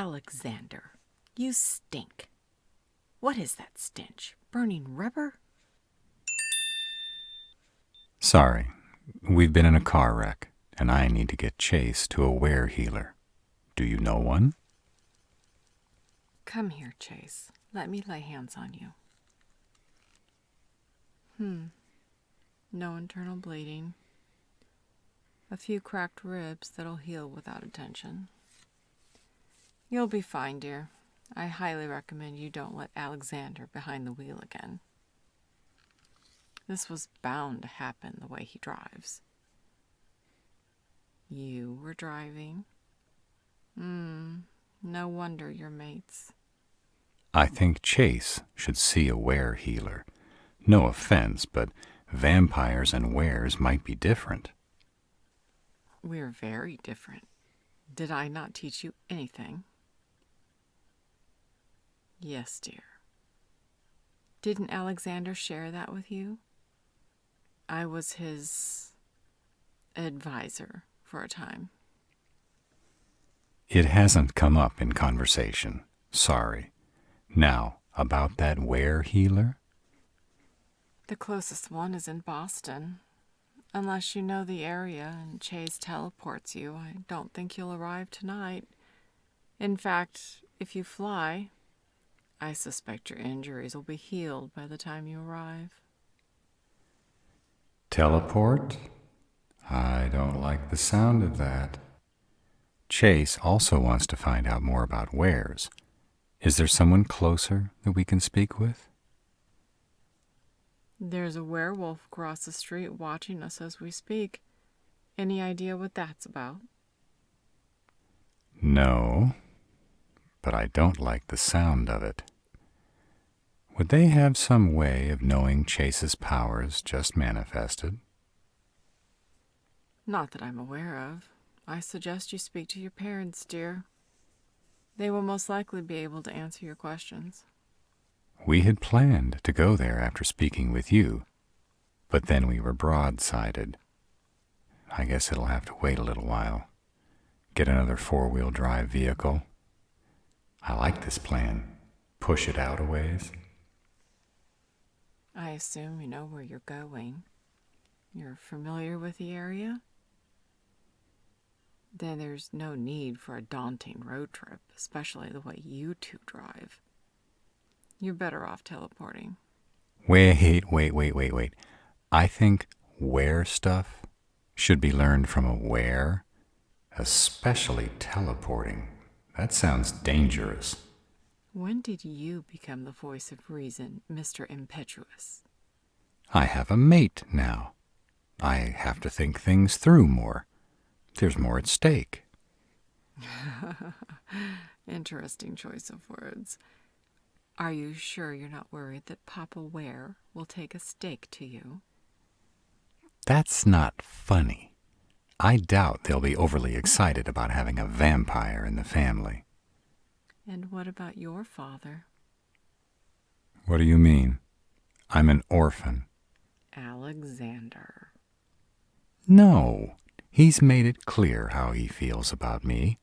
Alexander, you stink. What is that stench? Burning rubber? Sorry, we've been in a car wreck, and I need to get Chase to a wear healer. Do you know one? Come here, Chase. Let me lay hands on you. No internal bleeding. A few cracked ribs that'll heal without attention. You'll be fine, dear. I highly recommend you don't let Alexander behind the wheel again. This was bound to happen the way he drives. You were driving? No wonder you're mates. I think Chase should see a wear healer. No offense, but vampires and wares might be different. We're very different. Did I not teach you anything? Yes, dear. Didn't Alexander share that with you? I was his advisor for a time. It hasn't come up in conversation. Sorry. Now, about that wear healer? The closest one is in Boston. Unless you know the area and Chase teleports you, I don't think you'll arrive tonight. In fact, if you fly, I suspect your injuries will be healed by the time you arrive. Teleport? I don't like the sound of that. Chase also wants to find out more about wares. Is there someone closer that we can speak with? There's a werewolf across the street watching us as we speak. Any idea what that's about? No, but I don't like the sound of it. Would they have some way of knowing Chase's powers just manifested? Not that I'm aware of. I suggest you speak to your parents, dear. They will most likely be able to answer your questions. We had planned to go there after speaking with you, but then we were broadsided. I guess it'll have to wait a little while. Get another four-wheel drive vehicle. I like this plan. Push it out a ways. I assume you know where you're going. You're familiar with the area? Then there's no need for a daunting road trip, especially the way you two drive. You're better off teleporting. Wait. I think wear stuff should be learned from a were, especially teleporting. That sounds dangerous. When did you become the voice of reason, Mr. Impetuous? I have a mate now. I have to think things through more. There's more at stake. Interesting choice of words. Are you sure you're not worried that Papa Ware will take a stake to you? That's not funny. I doubt they'll be overly excited about having a vampire in the family. And what about your father? What do you mean? I'm an orphan. Alexander. No, he's made it clear how he feels about me.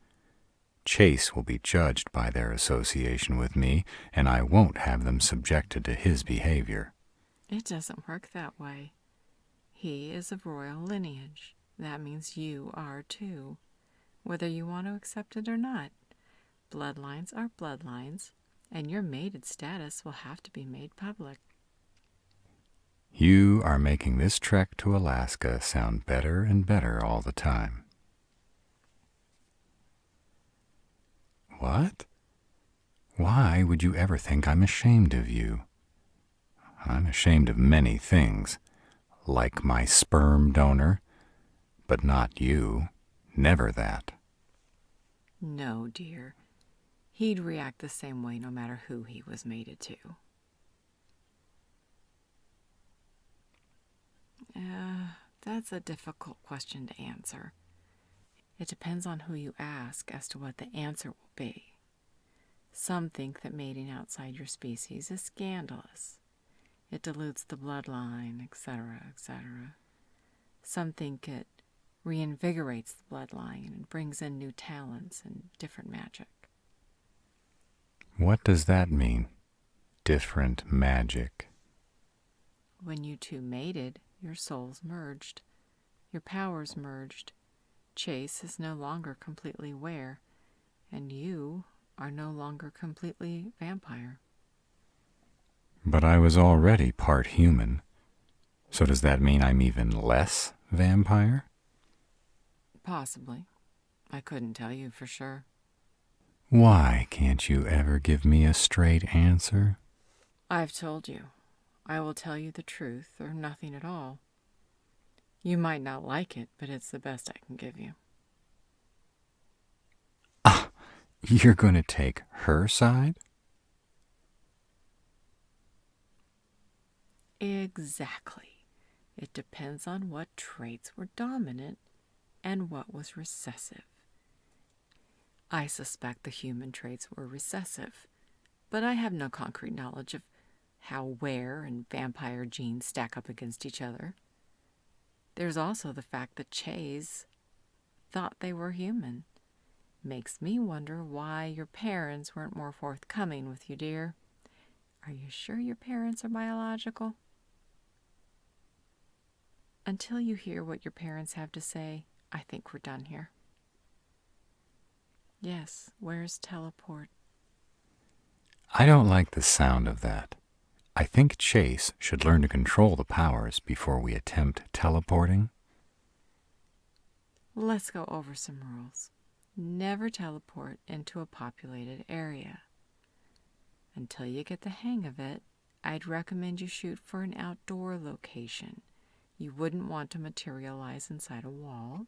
Chase will be judged by their association with me, and I won't have them subjected to his behavior. It doesn't work that way. He is of royal lineage. That means you are too, whether you want to accept it or not. Bloodlines are bloodlines, and your mated status will have to be made public. You are making this trek to Alaska sound better and better all the time. What? Why would you ever think I'm ashamed of you? I'm ashamed of many things, like my sperm donor, but not you. Never that. No, dear. He'd react the same way no matter who he was mated to. That's a difficult question to answer. It depends on who you ask as to what the answer will be. Some think that mating outside your species is scandalous. It dilutes the bloodline, etc., etc. Some think it reinvigorates the bloodline and brings in new talents and different magic. What does that mean? Different magic. When you two mated, your souls merged. Your powers merged. Chase is no longer completely were, and you are no longer completely vampire. But I was already part human. So does that mean I'm even less vampire? Possibly. I couldn't tell you for sure. Why can't you ever give me a straight answer? I've told you. I will tell you the truth or nothing at all. You might not like it, but it's the best I can give you. Ah, you're going to take her side? Exactly. It depends on what traits were dominant and what was recessive. I suspect the human traits were recessive, but I have no concrete knowledge of how were and vampire genes stack up against each other. There's also the fact that Chase thought they were human. Makes me wonder why your parents weren't more forthcoming with you, dear. Are you sure your parents are biological? Until you hear what your parents have to say, I think we're done here. Yes, where's teleport? I don't like the sound of that. I think Chase should learn to control the powers before we attempt teleporting. Let's go over some rules. Never teleport into a populated area. Until you get the hang of it, I'd recommend you shoot for an outdoor location. You wouldn't want to materialize inside a wall.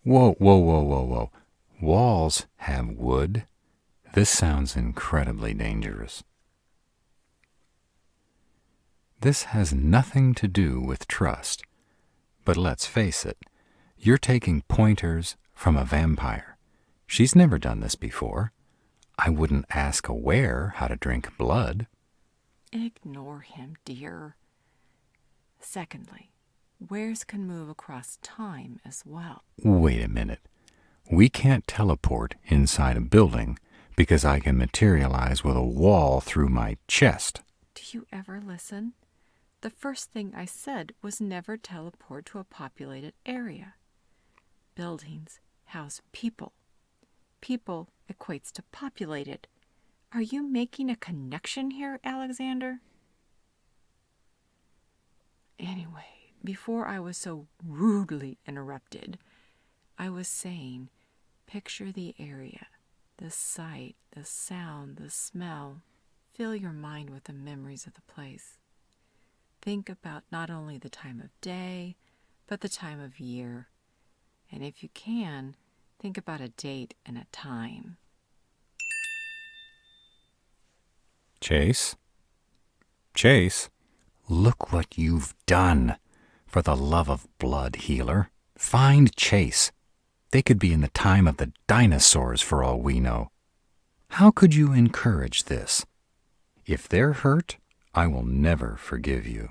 Whoa, whoa, whoa, whoa, whoa. Walls have wood? This sounds incredibly dangerous. This has nothing to do with trust. But let's face it, you're taking pointers from a vampire. She's never done this before. I wouldn't ask a were how to drink blood. Ignore him, dear. Secondly, wares can move across time as well. Wait a minute. We can't teleport inside a building because I can materialize with a wall through my chest. Do you ever listen? The first thing I said was never teleport to a populated area. Buildings house people. People equates to populated. Are you making a connection here, Alexander? Anyway, before I was so rudely interrupted, I was saying, picture the area, the sight, the sound, the smell. Fill your mind with the memories of the place. Think about not only the time of day, but the time of year. And if you can, think about a date and a time. Chase? Chase? Look what you've done. For the love of blood, healer. Find Chase. They could be in the time of the dinosaurs for all we know. How could you encourage this? If they're hurt, I will never forgive you.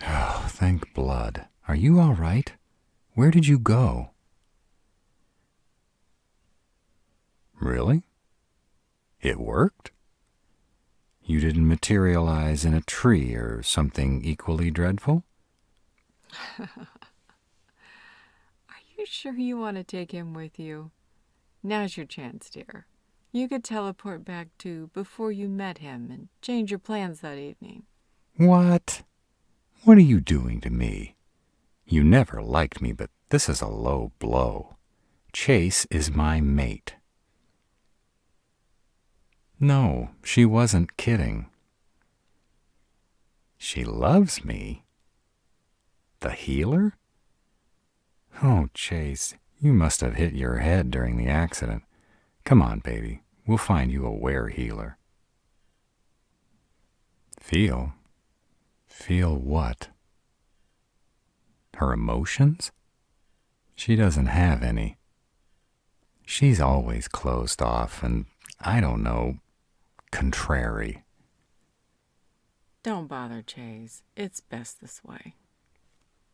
Oh, thank blood. Are you all right? Where did you go? Really? It worked? You didn't materialize in a tree or something equally dreadful? Are you sure you want to take him with you? Now's your chance, dear. You could teleport back to before you met him and change your plans that evening. What? What are you doing to me? You never liked me, but this is a low blow. Chase is my mate. No, she wasn't kidding. She loves me? The healer? Oh, Chase, you must have hit your head during the accident. Come on, baby. We'll find you a were healer. Feel? Feel what? Her emotions? She doesn't have any. She's always closed off and, I don't know, contrary. Don't bother, Chase. It's best this way.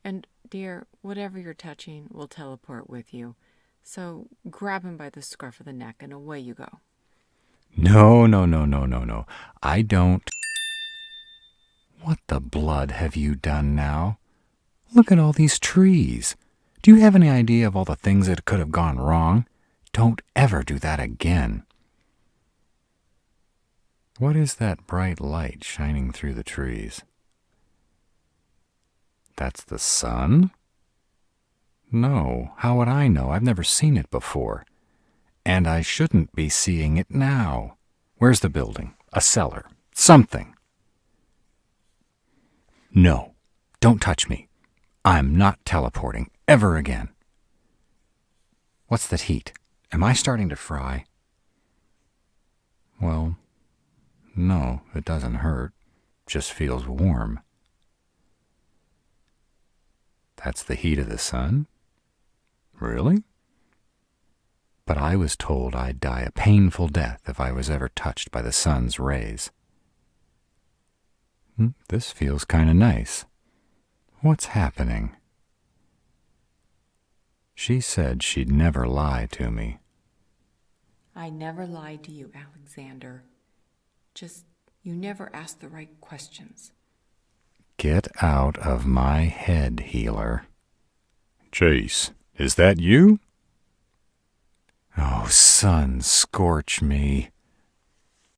And, dear, whatever you're touching will teleport with you. So grab him by the scruff of the neck and away you go. No, no, no, no, no, no. I don't. What the blood have you done now? Look at all these trees. Do you have any idea of all the things that could have gone wrong? Don't ever do that again. What is that bright light shining through the trees? That's the sun? No, how would I know? I've never seen it before. And I shouldn't be seeing it now. Where's the building? A cellar? Something. No, don't touch me. I'm not teleporting ever again. What's that heat? Am I starting to fry? Well, no, it doesn't hurt. Just feels warm. That's the heat of the sun? Really? But I was told I'd die a painful death if I was ever touched by the sun's rays. This feels kind of nice. What's happening? She said she'd never lie to me. I never lied to you, Alexander. Just, you never asked the right questions. Get out of my head, healer. Chase, is that you? Oh, sun, scorch me.